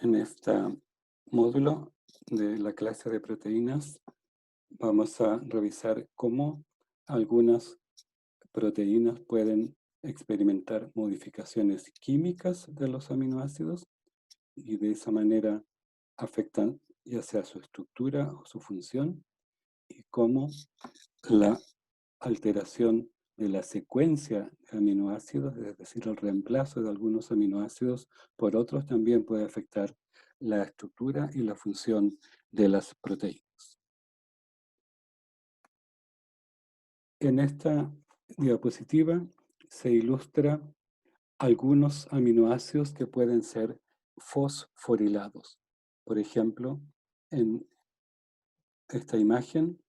En este módulo de la clase de proteínas vamos a revisar cómo algunas proteínas pueden experimentar modificaciones químicas de los aminoácidos y de esa manera afectan ya sea su estructura o su función, y cómo la alteración de la secuencia de aminoácidos, es decir, el reemplazo de algunos aminoácidos por otros, también puede afectar la estructura y la función de las proteínas. En esta diapositiva se ilustra algunos aminoácidos que pueden ser fosforilados. Por ejemplo, en esta imagen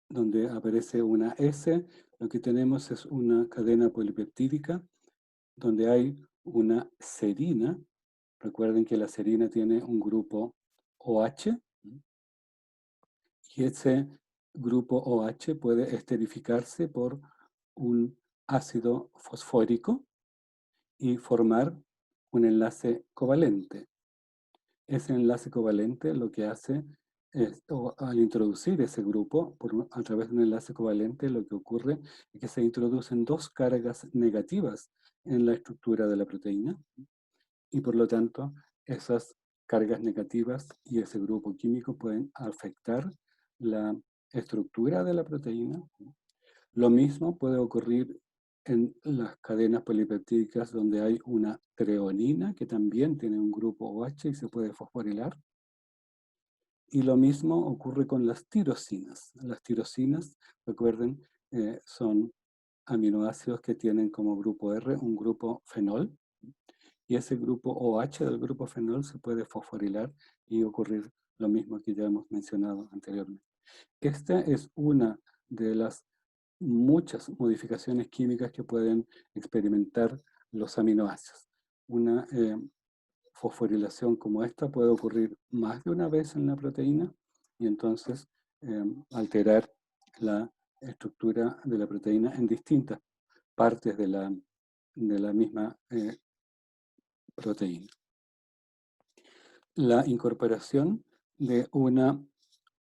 donde aparece una S, lo que tenemos es una cadena polipeptídica donde hay una serina. Recuerden que la serina tiene un grupo OH, y ese grupo OH puede esterificarse por un ácido fosfórico y formar un enlace covalente. Ese enlace covalente lo que hace es, al introducir ese grupo a través de un enlace covalente, lo que ocurre es que se introducen dos cargas negativas en la estructura de la proteína, y por lo tanto esas cargas negativas y ese grupo químico pueden afectar la estructura de la proteína. Lo mismo puede ocurrir en las cadenas polipeptídicas donde hay una treonina que también tiene un grupo OH y se puede fosforilar. Y lo mismo ocurre con las tirosinas. Las tirosinas, recuerden, son aminoácidos que tienen como grupo R un grupo fenol, y ese grupo OH del grupo fenol se puede fosforilar y ocurrir lo mismo que ya hemos mencionado anteriormente. Esta es una de las muchas modificaciones químicas que pueden experimentar los aminoácidos. Una fosforilación como esta puede ocurrir más de una vez en la proteína y entonces alterar la estructura de la proteína en distintas partes de la misma proteína. La incorporación de una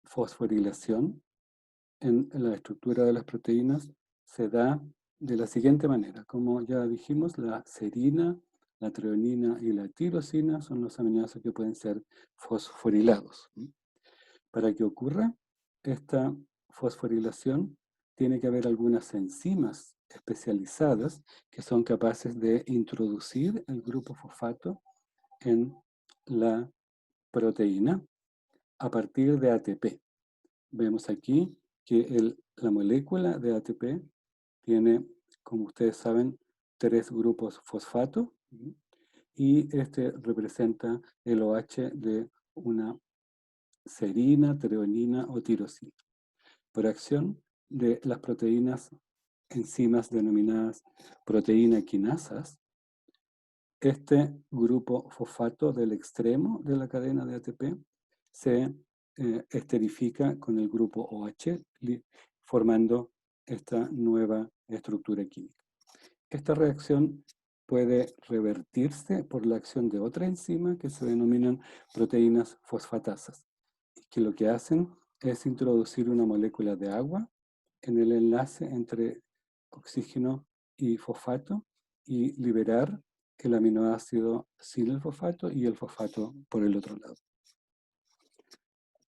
fosforilación en la estructura de las proteínas se da de la siguiente manera. Como ya dijimos, la serina, la treonina y la tirosina son los aminoácidos que pueden ser fosforilados. Para que ocurra esta fosforilación, tiene que haber algunas enzimas especializadas que son capaces de introducir el grupo fosfato en la proteína a partir de ATP. Vemos aquí que la molécula de ATP tiene, como ustedes saben, 3 grupos fosfato, y este representa el OH de una serina, treonina o tirosina. Por acción de las proteínas, enzimas denominadas proteína quinasas, este grupo fosfato del extremo de la cadena de ATP se esterifica con el grupo OH, formando esta nueva estructura química. Esta reacción puede revertirse por la acción de otra enzima que se denominan proteínas fosfatasas, que lo que hacen es introducir una molécula de agua en el enlace entre oxígeno y fosfato y liberar el aminoácido sin el fosfato y el fosfato por el otro lado.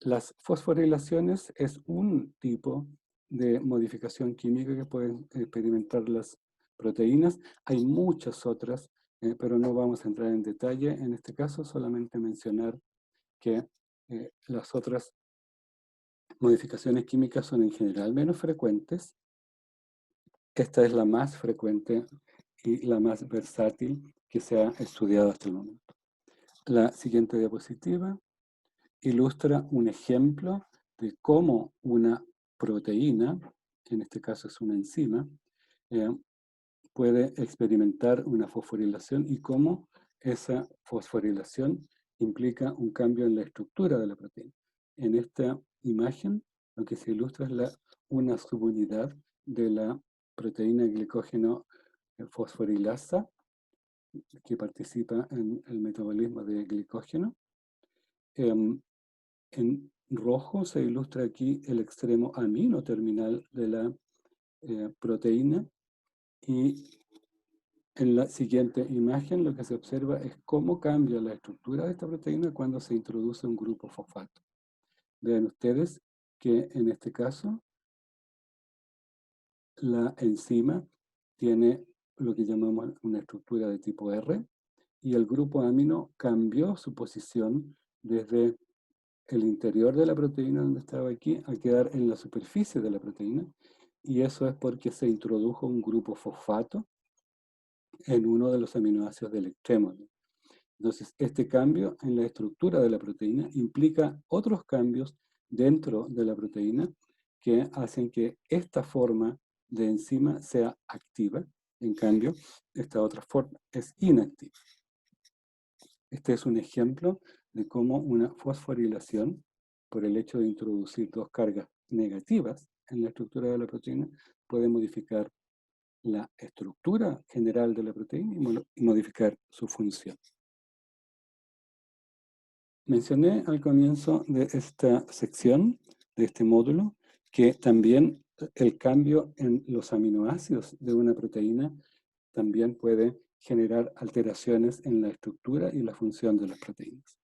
Las fosforilaciones es un tipo de modificación química que pueden experimentar las proteínas. Hay muchas otras, pero no vamos a entrar en detalle en este caso, solamente mencionar que las otras modificaciones químicas son en general menos frecuentes. Esta es la más frecuente y la más versátil que se ha estudiado hasta el momento. La siguiente diapositiva ilustra un ejemplo de cómo una proteína, que en este caso es una enzima, eh, puede experimentar una fosforilación y cómo esa fosforilación implica un cambio en la estructura de la proteína. En esta imagen lo que se ilustra es una subunidad de la proteína glicógeno fosforilasa, que participa en el metabolismo de glicógeno. En rojo se ilustra aquí el extremo amino terminal de la proteína, y en la siguiente imagen lo que se observa es cómo cambia la estructura de esta proteína cuando se introduce un grupo fosfato. Vean ustedes que en este caso la enzima tiene lo que llamamos una estructura de tipo R, y el grupo amino cambió su posición desde el interior de la proteína, donde estaba aquí, a quedar en la superficie de la proteína, y eso es porque se introdujo un grupo fosfato en uno de los aminoácidos del extremo. Entonces, este cambio en la estructura de la proteína implica otros cambios dentro de la proteína que hacen que esta forma de enzima sea activa. En cambio, esta otra forma es inactiva. Este es un ejemplo de cómo una fosforilación, por el hecho de introducir dos cargas negativas en la estructura de la proteína, puede modificar la estructura general de la proteína y modificar su función. Mencioné al comienzo de esta sección, de este módulo, que también el cambio en los aminoácidos de una proteína también puede generar alteraciones en la estructura y la función de las proteínas.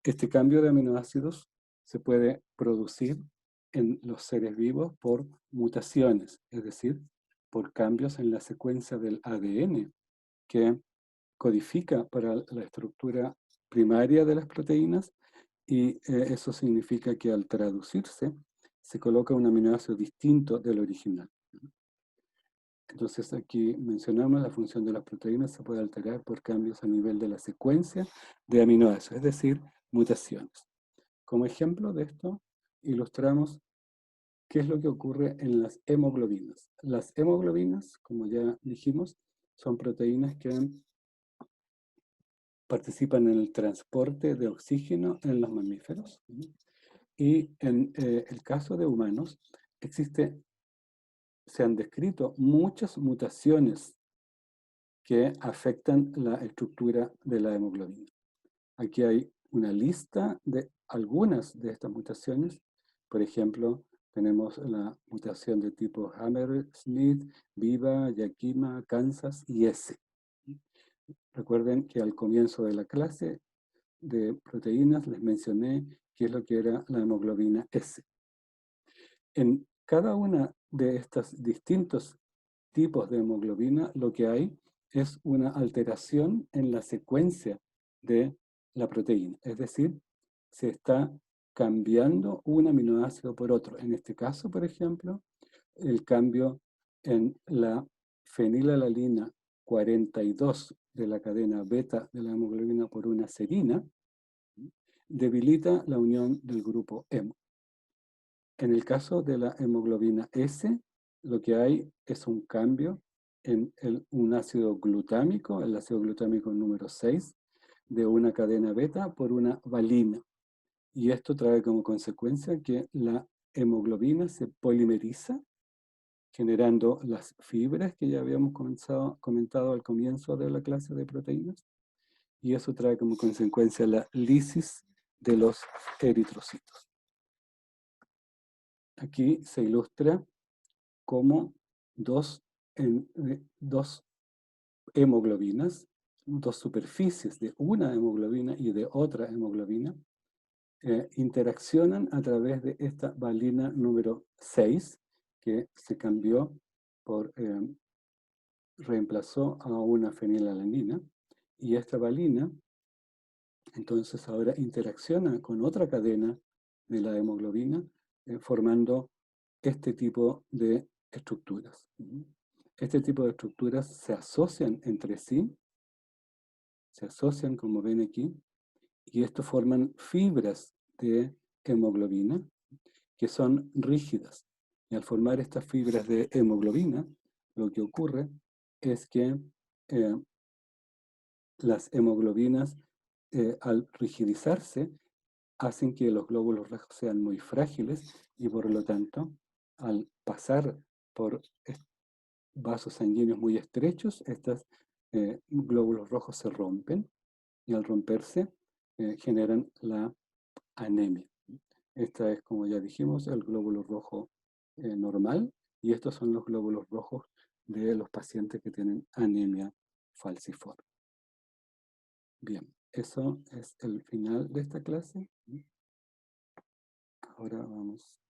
Este cambio de aminoácidos se puede producir en los seres vivos por mutaciones, es decir, por cambios en la secuencia del ADN que codifica para la estructura primaria de las proteínas, y eso significa que al traducirse se coloca un aminoácido distinto del original. Entonces aquí mencionamos la función de las proteínas se puede alterar por cambios a nivel de la secuencia de aminoácidos, es decir, mutaciones. Como ejemplo de esto, ilustramos qué es lo que ocurre en las hemoglobinas. Las hemoglobinas, como ya dijimos, son proteínas que participan en el transporte de oxígeno en los mamíferos. Y en el caso de humanos, se han descrito muchas mutaciones que afectan la estructura de la hemoglobina. Aquí hay una lista de algunas de estas mutaciones. Por ejemplo, tenemos la mutación de tipo Hammersmith, Viva, Yakima, Kansas y S. Recuerden que al comienzo de la clase de proteínas les mencioné qué es lo que era la hemoglobina S. En cada una de estos distintos tipos de hemoglobina, lo que hay es una alteración en la secuencia de la proteína. Es decir, se está cambiando un aminoácido por otro. En este caso, por ejemplo, el cambio en la fenilalanina 42 de la cadena beta de la hemoglobina por una serina debilita la unión del grupo hemo. En el caso de la hemoglobina S, lo que hay es un cambio en un ácido glutámico, el ácido glutámico número 6, de una cadena beta por una valina. Y esto trae como consecuencia que la hemoglobina se polimeriza, generando las fibras que ya habíamos comentado al comienzo de la clase de proteínas, y eso trae como consecuencia la lisis de los eritrocitos. Aquí se ilustra cómo dos hemoglobinas, dos superficies de una hemoglobina y de otra hemoglobina, interaccionan a través de esta valina número 6, que se cambió reemplazó a una fenilalanina, y esta valina entonces ahora interacciona con otra cadena de la hemoglobina, formando este tipo de estructuras. Este tipo de estructuras se asocian entre sí, se asocian como ven aquí, y esto forman fibras de hemoglobina que son rígidas. Y al formar estas fibras de hemoglobina, lo que ocurre es que eh, las hemoglobinas, al rigidizarse, hacen que los glóbulos rojos sean muy frágiles y por lo tanto, al pasar por vasos sanguíneos muy estrechos, estas glóbulos rojos se rompen y al romperse generan la anemia. Esta es, como ya dijimos, el glóbulo rojo normal, y estos son los glóbulos rojos de los pacientes que tienen anemia falciforme. Bien, eso es el final de esta clase. Ahora vamos